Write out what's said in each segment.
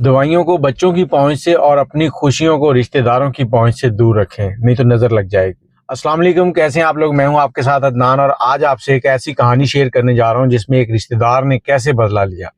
दवाइयों को बच्चों की पहुंच से और अपनी खुशियों को रिश्तेदारों की पहुंच से दूर रखें, नहीं तो नजर लग जाएगी। अस्सलाम वालेकुम, कैसे हैं आप लोग। मैं हूं आपके साथ अदनान और आज आपसे एक ऐसी कहानी शेयर करने जा रहा हूं जिसमें एक रिश्तेदार ने कैसे बदला लिया।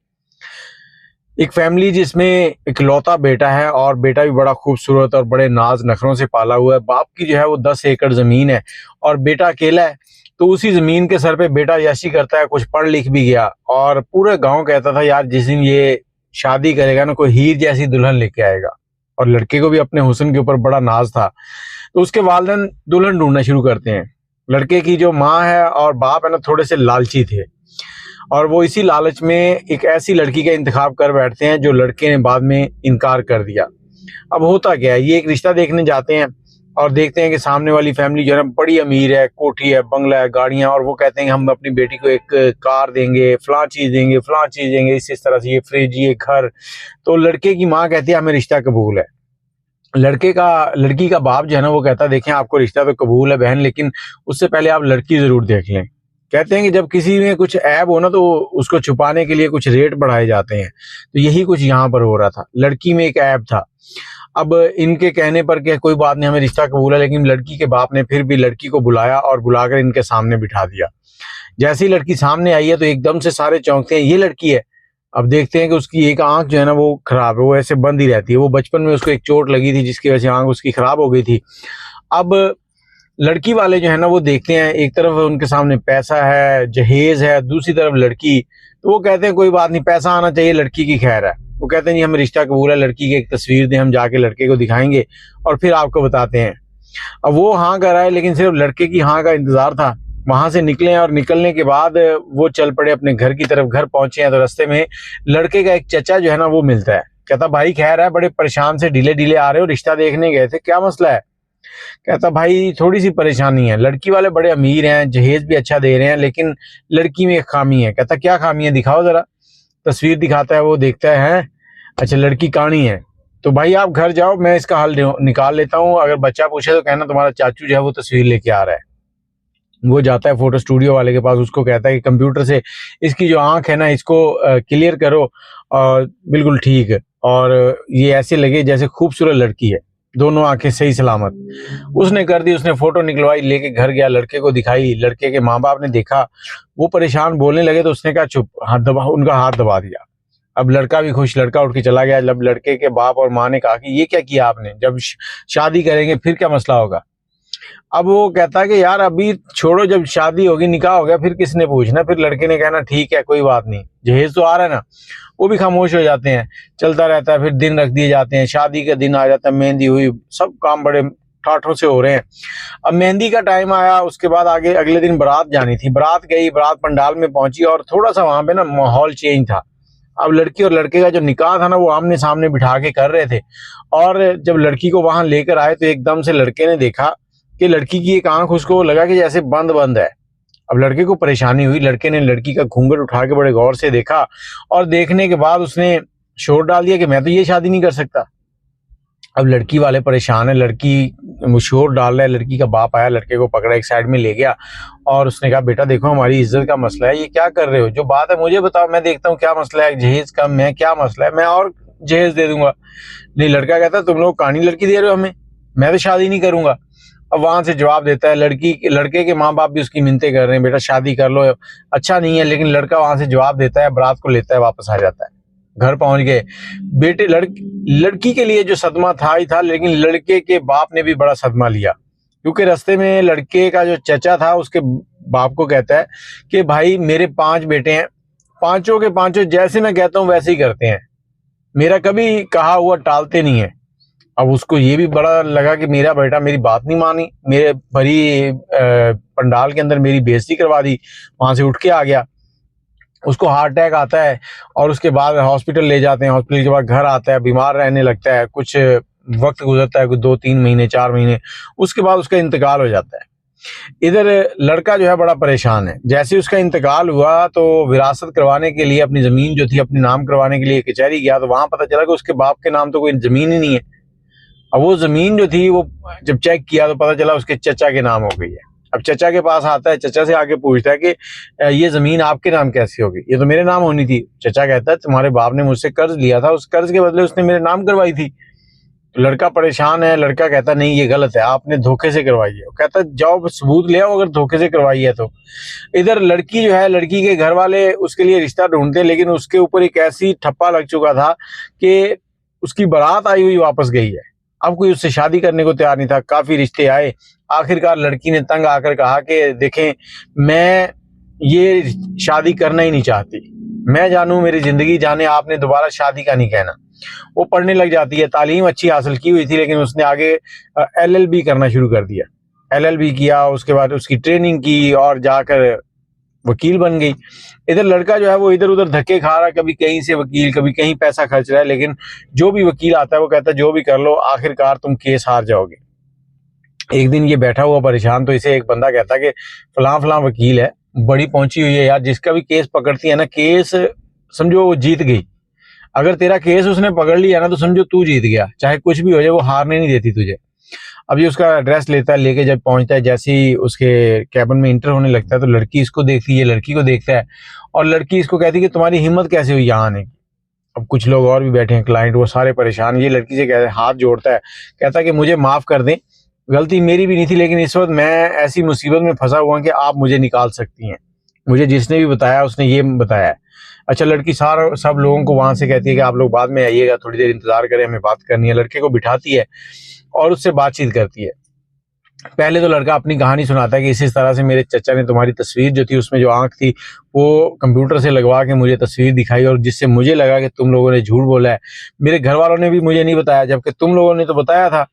एक फैमिली जिसमें इकलौता बेटा है और बेटा भी बड़ा खूबसूरत और बड़े नाज नखरों से पाला हुआ है। बाप की जो है वो 10 एकड़ जमीन है और बेटा अकेला है। तो उसी जमीन के सर पे बेटा यशी करता है, कुछ पढ़ लिख भी गया और पूरे गांव कहता था यार जिस दिन ये शादी करेगा ना कोई हीर जैसी दुल्हन लेके आएगा। और लड़के को भी अपने हुस्न के ऊपर बड़ा नाज था। तो उसके वालिदैन दुल्हन ढूंढना शुरू करते हैं। लड़के की जो माँ है और बाप है ना थोड़े से लालची थे और वो इसी लालच में एक ऐसी लड़की का इंतखाब कर बैठते हैं जो लड़के ने बाद में इनकार कर दिया। अब होता क्या है, ये एक रिश्ता देखने जाते हैं और देखते हैं कि सामने वाली फैमिली जो है ना बड़ी अमीर है, कोठी है, बंगला है, गाड़ियां, और वो कहते हैं कि हम अपनी बेटी को एक कार देंगे, फलां चीज देंगे, फलां चीज देंगे, इस तरह से, ये फ्रिज, ये घर। तो लड़के की माँ कहती है हमें रिश्ता कबूल है। लड़की का बाप जो है ना वो कहता है देखें आपको रिश्ता तो कबूल है बहन, लेकिन उससे पहले आप लड़की जरूर देख लें। कहते हैं कि जब किसी में कुछ ऐब हो ना तो उसको छुपाने के लिए कुछ रेट बढ़ाए जाते हैं। तो यही कुछ यहाँ पर हो रहा था। लड़की में एक ऐब था। अब इनके कहने पर कि कोई बात नहीं हमें रिश्ता कबूल है, लेकिन लड़की के बाप ने फिर भी लड़की को बुलाया और बुलाकर इनके सामने बिठा दिया। जैसे ही लड़की सामने आई है तो एकदम से सारे चौंकते हैं, ये लड़की है। अब देखते हैं कि उसकी एक आंख जो है ना वो खराब है, वो ऐसे बंद ही रहती है। वो बचपन में उसको एक चोट लगी थी जिसकी वजह से आंख उसकी खराब हो गई थी। अब लड़की वाले जो है ना वो देखते हैं, एक तरफ उनके सामने पैसा है, जहेज है, दूसरी तरफ लड़की। तो वो कहते हैं कोई बात नहीं, पैसा आना चाहिए, लड़की की खैर है। वो कहते हैं जी हमें रिश्ता कबूल है, लड़की की एक तस्वीर दें, हम जाके लड़के को दिखाएंगे और फिर आपको बताते हैं। अब वो हाँ कर रहा है, लेकिन सिर्फ लड़के की हाँ का इंतजार था। वहां से निकले और निकलने के बाद वो चल पड़े अपने घर की तरफ। घर पहुंचे हैं तो रास्ते में लड़के का एक चचा जो है ना वो मिलता है। कहता भाई खैर है, बड़े परेशान से ढीले ढीले आ रहे हो, रिश्ता देखने गए थे, क्या मसला है। कहता भाई थोड़ी सी परेशानी है, लड़की वाले बड़े अमीर हैं, जहेज भी अच्छा दे रहे हैं, लेकिन लड़की में एक खामी है। कहता क्या खामी है, दिखाओ जरा। तस्वीर दिखाता है, वो देखता है अच्छा लड़की काणी है। तो भाई आप घर जाओ, मैं इसका हल निकाल लेता हूँ, अगर बच्चा पूछे तो कहना तुम्हारा चाचू जो है वो तस्वीर लेके आ रहा है। वो जाता है फोटो स्टूडियो वाले के पास, उसको कहता है कि कंप्यूटर से इसकी जो आंख है ना इसको क्लियर करो और बिल्कुल ठीक, और ये ऐसे लगे जैसे खूबसूरत लड़की है, दोनों आंखें सही सलामत। उसने कर दी, उसने फोटो निकलवाई, लेके घर गया, लड़के को दिखाई। लड़के के माँ बाप ने देखा, वो परेशान बोलने लगे तो उसने कहा चुप, हाथ दबा, उनका हाथ दबा दिया। अब लड़का भी खुश, लड़का उठ के चला गया। जब लड़के के बाप और माँ ने कहा कि ये क्या किया आपने, जब शादी करेंगे फिर क्या मसला होगा। अब वो कहता है कि यार अभी छोड़ो, जब शादी होगी, निकाह हो गया, फिर किसने पूछना। फिर लड़के ने कहना ठीक है कोई बात नहीं, जहेज तो आ रहा है ना। वो भी खामोश हो जाते हैं, चलता रहता है। फिर दिन रख दिए जाते हैं, शादी का दिन आ जाता है, मेहंदी हुई, सब काम बड़े ठाठों से हो रहे हैं। अब मेहंदी का टाइम आया, उसके बाद आगे अगले दिन बारात जानी थी। बारात गई, बारात पंडाल में पहुंची और थोड़ा सा वहां पे ना माहौल चेंज था। अब लड़की और लड़के का जो निकाह था ना वो आमने सामने बिठा के कर रहे थे। और जब लड़की को वहां लेकर आए तो एकदम से लड़के ने देखा कि लड़की की एक आंख उसको लगा कि जैसे बंद बंद है। अब लड़के को परेशानी हुई। लड़के ने लड़की का घूंघट उठा के बड़े गौर से देखा और देखने के बाद उसने शोर डाल दिया कि मैं तो ये शादी नहीं कर सकता। अब लड़की वाले परेशान है, लड़की शोर डाल रहा है। लड़की का बाप आया, लड़के को पकड़ा, एक साइड में ले गया और उसने कहा बेटा देखो हमारी इज्जत का मसला है, ये क्या कर रहे हो, जो बात है मुझे बताओ, मैं देखता हूँ क्या मसला है, जहेज कम है, क्या मसला है, मैं और जहेज दे दूंगा। नहीं, लड़का कहता तुम लोग कहानी लड़की दे रहे हो हमें, मैं तो शादी नहीं करूंगा। अब वहां से जवाब देता है, लड़के के माँ बाप भी उसकी मिन्नतें कर रहे हैं, बेटा शादी कर लो, अच्छा नहीं है, लेकिन लड़का वहां से जवाब देता है, बारात को लेता है, वापस आ जाता है। घर पहुंच गए बेटे, लड़की के लिए जो सदमा था ही था, लेकिन लड़के के बाप ने भी बड़ा सदमा लिया, क्योंकि रास्ते में लड़के का जो चचा था उसके बाप को कहता है कि भाई मेरे 5 बेटे हैं, पांचों के पांचों जैसे मैं कहता हूँ वैसे ही करते हैं, मेरा कभी कहा हुआ टालते नहीं है। अब उसको ये भी बड़ा लगा कि मेरा बेटा मेरी बात नहीं मानी, मेरे भरी पंडाल के अंदर मेरी बेइज्जती करवा दी, वहां से उठ के आ गया। उसको हार्ट अटैक आता है और उसके बाद हॉस्पिटल ले जाते हैं। हॉस्पिटल के बाद घर आता है, बीमार रहने लगता है, कुछ वक्त गुजरता है, कुछ 2-3 महीने 4 महीने, उसके बाद उसका इंतकाल हो जाता है। इधर लड़का जो है बड़ा परेशान है। जैसे उसका इंतकाल हुआ तो विरासत करवाने के लिए, अपनी जमीन जो थी अपने नाम करवाने के लिए कचहरी गया, तो वहां पता चला कि उसके बाप के नाम तो कोई जमीन ही नहीं है। अब वो जमीन जो थी वो जब चेक किया तो पता चला उसके चचा के नाम हो गई है। अब चचा के पास आता है, चचा से आके पूछता है कि ये ज़मीन आपके नाम कैसे होगी, ये तो मेरे नाम होनी थी। चचा कहता है तुम्हारे बाप ने मुझसे कर्ज लिया था, उस कर्ज के बदले उसने मेरे नाम करवाई थी। लड़का परेशान है, लड़का कहता नहीं ये गलत है, आपने धोखे से करवाई है। कहता जाओ सबूत ले आओ अगर धोखे से करवाई है तो। इधर लड़की जो है, लड़की के घर वाले उसके लिए रिश्ता ढूंढते, लेकिन उसके ऊपर एक ऐसी ठप्पा लग चुका था कि उसकी बारात आई हुई वापस गई है। अब कोई उससे शादी करने को तैयार नहीं था। काफी रिश्ते आए, आखिरकार लड़की ने तंग आकर कहा कि देखें मैं ये शादी करना ही नहीं चाहती, मैं जानूं मेरी जिंदगी जाने, आपने दोबारा शादी का नहीं कहना। वो पढ़ने लग जाती है, तालीम अच्छी हासिल की हुई थी, लेकिन उसने आगे LLB करना शुरू कर दिया। LLB किया, उसके बाद उसकी ट्रेनिंग की और जाकर वकील बन गई। इधर लड़का जो है वो इधर उधर धक्के खा रहा है, कभी कहीं से वकील, कभी कहीं पैसा खर्च रहा है, लेकिन जो भी वकील आता है वो कहता है जो भी कर लो आखिरकार तुम केस हार जाओगे। एक दिन ये बैठा हुआ परेशान, तो इसे एक बंदा कहता है कि फलां फलां वकील है, बड़ी पहुंची हुई है यार, जिसका भी केस पकड़ती है ना, केस समझो वो जीत गई। अगर तेरा केस उसने पकड़ लिया ना तो समझो तू जीत गया, चाहे कुछ भी हो जाए वो हारने नहीं देती तुझे। अब ये उसका एड्रेस लेता है, लेके जब पहुंचता है, जैसे ही उसके कैबिन में इंटर होने लगता है तो लड़की इसको देखती है, लड़की को देखता है और लड़की इसको कहती है कि तुम्हारी हिम्मत कैसे हुई यहाँ आने की। अब कुछ लोग और भी बैठे हैं क्लाइंट, वो सारे परेशान। ये लड़की से कहते हाथ जोड़ता है, कहता है कि मुझे माफ कर दें, गलती मेरी भी नहीं थी, लेकिन इस वक्त मैं ऐसी मुसीबत में फंसा हुआ कि आप मुझे निकाल सकती हैं, मुझे जिसने भी बताया उसने ये बताया है। अच्छा, लड़की सब लोगों को वहां से कहती है कि आप लोग बाद में आइएगा, थोड़ी देर इंतजार करें, हमें बात करनी है। लड़के को बिठाती है और उससे बातचीत करती है। पहले तो लड़का अपनी कहानी सुनाता है कि इस तरह से मेरे चचा ने तुम्हारी तस्वीर जो थी उसमें जो आंख थी वो कंप्यूटर से लगवा के मुझे तस्वीर दिखाई, और जिससे मुझे लगा कि तुम लोगों ने झूठ बोला है। मेरे घर वालों ने भी मुझे नहीं बताया, जबकि तुम लोगों ने तो बताया था,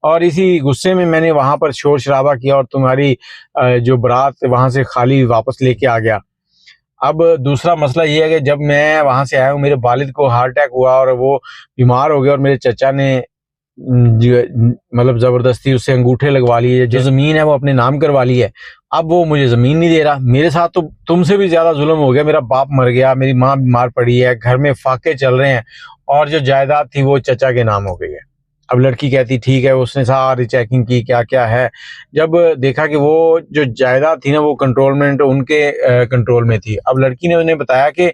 और इसी गुस्से में मैंने वहां पर शोर शराबा किया और तुम्हारी जो बारात वहां से खाली वापस लेके आ गया। अब दूसरा मसला ये है कि जब मैं वहां से आया हूँ, मेरे वालिद को हार्ट अटैक हुआ और वो बीमार हो गए, और मेरे चचा ने मतलब जबरदस्ती उससे अंगूठे लगवा लिए, जो जमीन है वो अपने नाम करवा ली है। अब वो मुझे जमीन नहीं दे रहा। मेरे साथ तो तुमसे भी ज्यादा जुल्म हो गया, मेरा बाप मर गया, मेरी माँ बीमार पड़ी है, घर में फाके चल रहे हैं, और जो जायदाद थी वो चचा के नाम हो गई है। अब लड़की कहती ठीक है, उसने सारी चेकिंग की क्या क्या है। जब देखा कि वो जो जायदाद थी ना वो कंट्रोलमेंट उनके कंट्रोल में थी। अब लड़की ने उन्हें बताया कि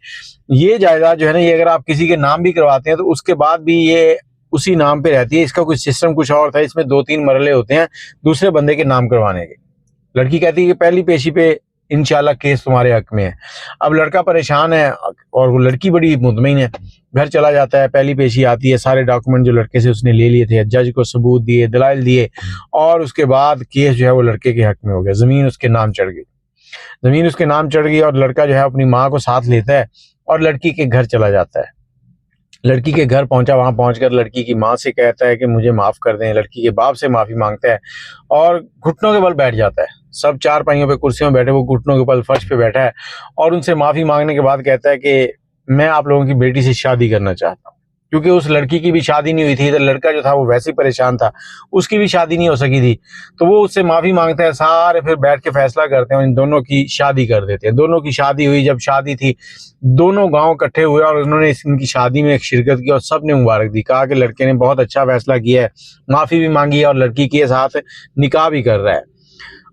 ये जायदाद जो है ना, ये अगर आप किसी के नाम भी करवाते हैं तो उसके बाद भी ये उसी नाम पे रहती है। इसका कुछ सिस्टम कुछ और था, इसमें 2-3 मरहले होते हैं दूसरे बंदे के नाम करवाने के। लड़की कहती है कि पहली पेशी पे इंशाल्लाह केस तुम्हारे हक में है। अब लड़का परेशान है और वो लड़की बड़ी मुतमईन है। घर चला जाता है, पहली पेशी आती है, सारे डॉक्यूमेंट जो लड़के से उसने ले लिए थे, जज को सबूत दिए, दलाइल दिए, और उसके बाद केस जो है वो लड़के के हक में हो गया। जमीन उसके नाम चढ़ गई, जमीन उसके नाम चढ़ गई, और लड़का जो है अपनी माँ को साथ लेता है और लड़की के घर चला जाता है। लड़की के घर पहुंचा, वहां पहुंचकर लड़की की माँ से कहता है कि मुझे माफ कर दें। लड़की के बाप से माफी मांगता है और घुटनों के बल बैठ जाता है। सब चार पाइयों पे कुर्सियों में बैठे, वो घुटनों के बल फर्श पे बैठा है, और उनसे माफी मांगने के बाद कहता है कि मैं आप लोगों की बेटी से शादी करना चाहता हूँ। क्योंकि उस लड़की की भी शादी नहीं हुई थी, इधर लड़का जो था वो वैसे ही परेशान था, उसकी भी शादी नहीं हो सकी थी, तो वो उससे माफी मांगता है। सारे फिर बैठ के फैसला करते हैं, इन दोनों की शादी कर देते हैं। दोनों की शादी हुई। जब शादी थी, दोनों गांव इकट्ठे हुए और उन्होंने इनकी शादी में एक शिरकत की और सबने मुबारक दी, कहा कि लड़के ने बहुत अच्छा फैसला किया है, माफी भी मांगी है और लड़की के साथ निकाह भी कर रहा है।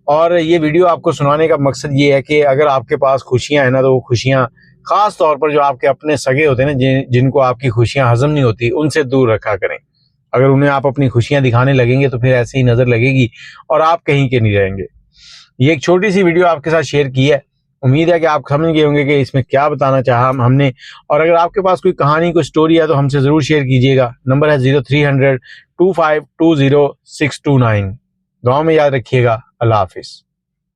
और ये वीडियो आपको सुनाने का मकसद ये है कि अगर आपके पास खुशियां हैं ना, तो वो खुशियां खास तौर पर जो आपके अपने सगे होते हैं ना, जिनको आपकी खुशियां हजम नहीं होती, उनसे दूर रखा करें। अगर उन्हें आप अपनी खुशियां दिखाने लगेंगे तो फिर ऐसे ही नजर लगेगी और आप कहीं के नहीं रहेंगे। ये एक छोटी सी वीडियो आपके साथ शेयर की है, उम्मीद है कि आप समझ गए होंगे कि इसमें क्या बताना चाहा हमने। और अगर आपके पास कोई कहानी, कोई स्टोरी है तो हमसे जरूर शेयर कीजिएगा। नंबर है 0300 2520 629। दुआ में याद रखिएगा। अल्लाह हाफिज।